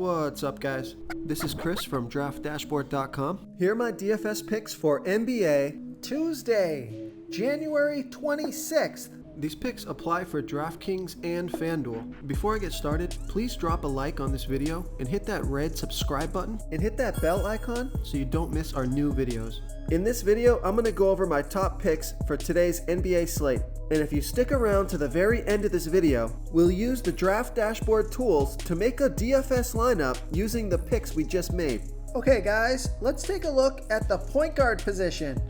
What's up, guys? This is Chris from DraftDashboard.com. Here are my DFS picks for NBA Tuesday, January 26th. These picks apply for DraftKings and FanDuel. Before I get started, please drop a like on this video and hit that red subscribe button and hit that bell icon so you don't miss our new videos. In this video, I'm going to go over my top picks for today's NBA slate. And if you stick around to the very end of this video, we'll use the Draft Dashboard tools to make a DFS lineup using the picks we just made. Okay guys, let's take a look at the point guard position.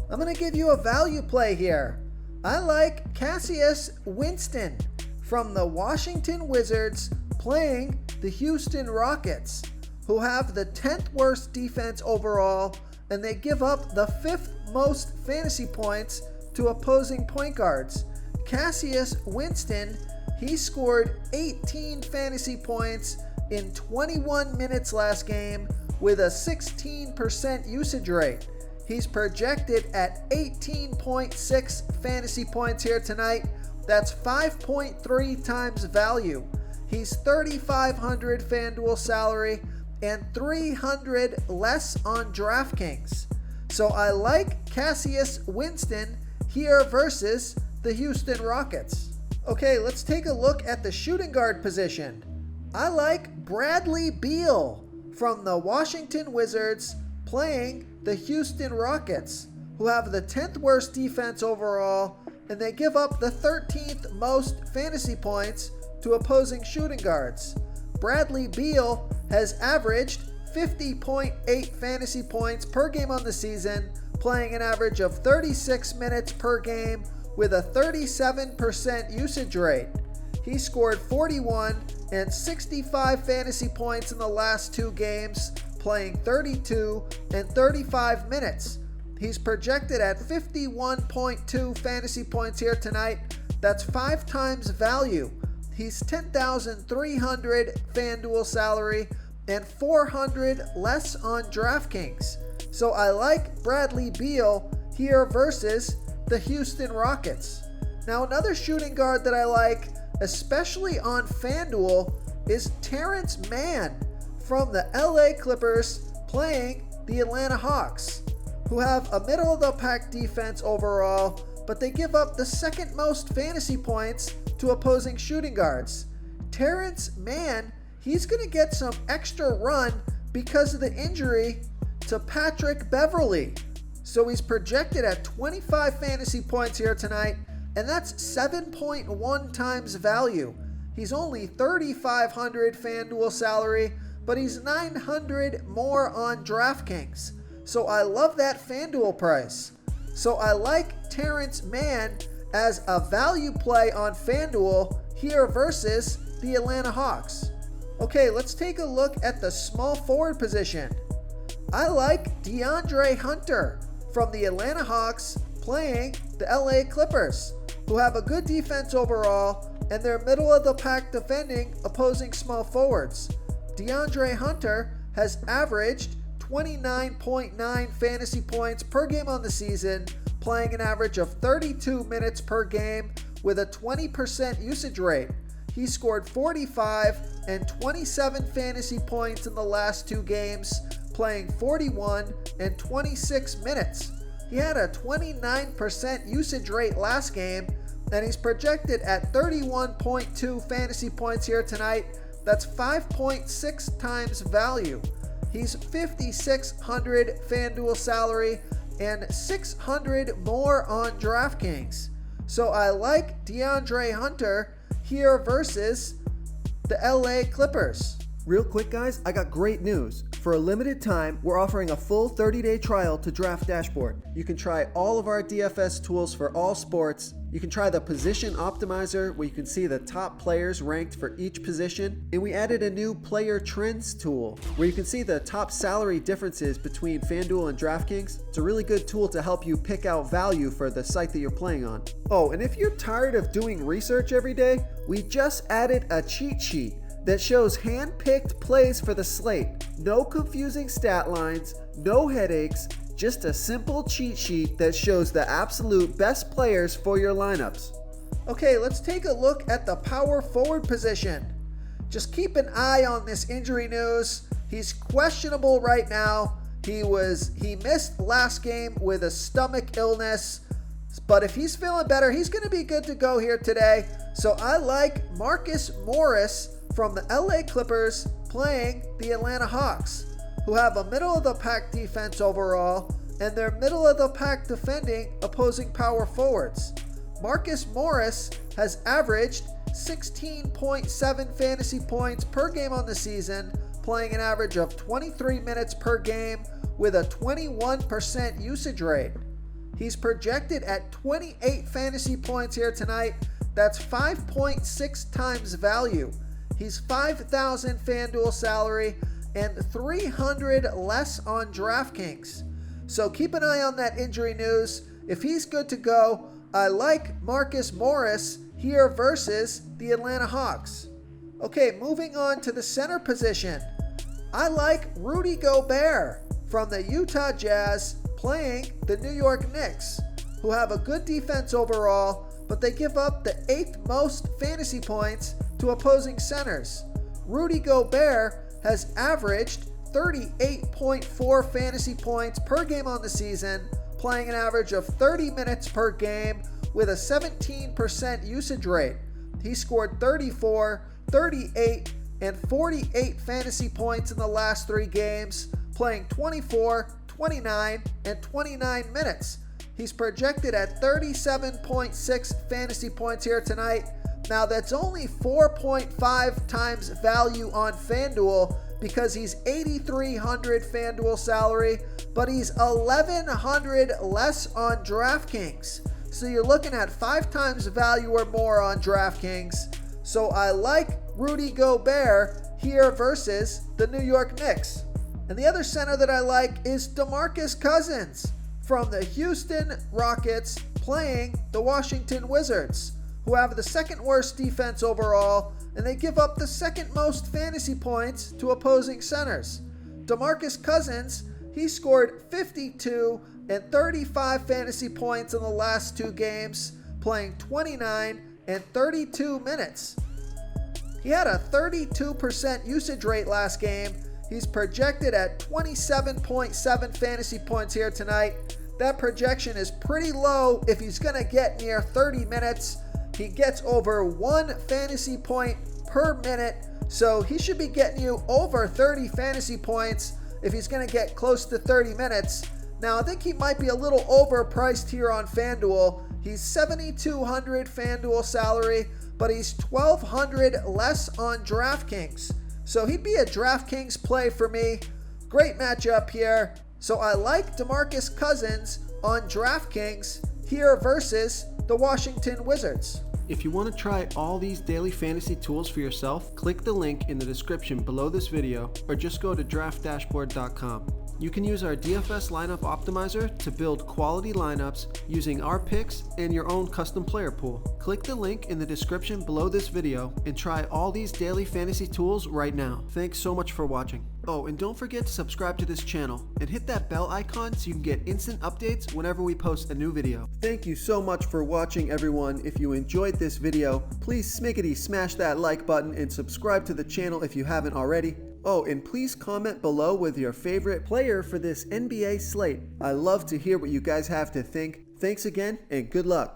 I'm going to give you a value play here. I like Cassius Winston from the Washington Wizards playing the Houston Rockets, who have the 10th worst defense overall, and they give up the 5th most fantasy points to opposing point guards. Cassius Winston, he scored 18 fantasy points in 21 minutes last game with a 16% usage rate. He's projected at 18.6 fantasy points here tonight. That's 5.3 times value. He's $3,500 FanDuel salary and $300 less on DraftKings. So I like Cassius Winston here versus the Houston Rockets. Okay, let's take a look at the shooting guard position. I like Bradley Beal from the Washington Wizards playing the Houston Rockets, who have the 10th worst defense overall, and they give up the 13th most fantasy points to opposing shooting guards. Bradley Beal has averaged 50.8 fantasy points per game on the season, playing an average of 36 minutes per game with a 37% usage rate. He scored 41 and 65 fantasy points in the last 2 games, playing 32 and 35 minutes. He's projected at 51.2 fantasy points here tonight. That's 5 times value. He's $10,300 FanDuel salary and $400 less on DraftKings. So I like Bradley Beal here versus the Houston Rockets. Now another shooting guard that I like, especially on FanDuel, is Terrence Mann from the LA Clippers playing the Atlanta Hawks, who have a middle-of-the-pack defense overall, but they give up the 2nd most fantasy points to opposing shooting guards. Terrence Mann, he's going to get some extra run because of the injury to Patrick Beverley. So he's projected at 25 fantasy points here tonight, and that's 7.1 times value. He's only $3,500 FanDuel salary, but he's $900 more on DraftKings. So I love that FanDuel price. So I like Terrence Mann as a value play on FanDuel here versus the Atlanta Hawks. Okay, let's take a look at the small forward position. I like DeAndre Hunter from the Atlanta Hawks playing the LA Clippers, who have a good defense overall, and they're middle of the pack defending opposing small forwards. DeAndre Hunter has averaged 29.9 fantasy points per game on the season, playing an average of 32 minutes per game with a 20% usage rate. He scored 45 and 27 fantasy points in the last 2 games, playing 41 and 26 minutes. He had a 29% usage rate last game, and he's projected at 31.2 fantasy points here tonight. That's 5.6 times value. He's $5,600 FanDuel salary and $600 more on DraftKings. So I like DeAndre Hunter here versus the LA Clippers. Real quick guys, I got great news. For a limited time, we're offering a full 30-day trial to Draft Dashboard. You can try all of our DFS tools for all sports. You can try the Position Optimizer, where you can see the top players ranked for each position. And we added a new Player Trends tool, where you can see the top salary differences between FanDuel and DraftKings. It's a really good tool to help you pick out value for the site that you're playing on. Oh, and if you're tired of doing research every day, we just added a cheat sheet that shows hand-picked plays for the slate. No confusing stat lines, no headaches, just a simple cheat sheet that shows the absolute best players for your lineups. Okay, let's take a look at the power forward position. just keep an eye on this injury news. He's questionable right now. He missed last game with a stomach illness, but if he's feeling better, he's going to be good to go here today. So I like Marcus Morris from the LA Clippers playing the Atlanta Hawks, who have a middle-of-the-pack defense overall, and they're middle-of-the-pack defending opposing power forwards. Marcus Morris has averaged 16.7 fantasy points per game on the season, playing an average of 23 minutes per game with a 21% usage rate. He's projected at 28 fantasy points here tonight. That's 5.6 times value. He's 5,000 FanDuel salary and 300 less on DraftKings. So keep an eye on that injury news. If he's good to go, I like Marcus Morris here versus the Atlanta Hawks. Okay, moving on to the center position. I like Rudy Gobert from the Utah Jazz playing the New York Knicks, who have a good defense overall, but they give up the 8th most fantasy points to opposing centers. Rudy Gobert has averaged 38.4 fantasy points per game on the season, playing an average of 30 minutes per game with a 17% usage rate. He scored 34, 38, and 48 fantasy points in the last 3 games, playing 24, 29, and 29 minutes. He's projected at 37.6 fantasy points here tonight. Now that's only 4.5 times value on FanDuel because he's 8,300 FanDuel salary, but he's 1,100 less on DraftKings. So you're looking at 5 times value or more on DraftKings. So I like Rudy Gobert here versus the New York Knicks. And the other center that I like is DeMarcus Cousins from the Houston Rockets playing the Washington Wizards, who have the 2nd worst defense overall, and they give up the 2nd most fantasy points to opposing centers. DeMarcus Cousins, he scored 52 and 35 fantasy points in the last 2 games, playing 29 and 32 minutes. He had a 32% usage rate last game. He's projected at 27.7 fantasy points here tonight. That projection is pretty low if he's going to get near 30 minutes. He gets over 1 fantasy point per minute, so he should be getting you over 30 fantasy points if he's going to get close to 30 minutes. Now, I think he might be a little overpriced here on FanDuel. He's 7,200 FanDuel salary, but he's 1,200 less on DraftKings. So he'd be a DraftKings play for me. Great matchup here. So I like DeMarcus Cousins on DraftKings here versus the Washington Wizards. If you want to try all these daily fantasy tools for yourself, click the link in the description below this video or just go to draftdashboard.com. You can use our DFS lineup optimizer to build quality lineups using our picks and your own custom player pool. Click the link in the description below this video and try all these daily fantasy tools right now. Thanks so much for watching. Oh, and don't forget to subscribe to this channel and hit that bell icon so you can get instant updates whenever we post a new video. Thank you so much for watching, everyone. If you enjoyed this video, please smiggity smash that like button and subscribe to the channel if you haven't already. Oh, and please comment below with your favorite player for this NBA slate. I love to hear what you guys have to think. Thanks again, and good luck.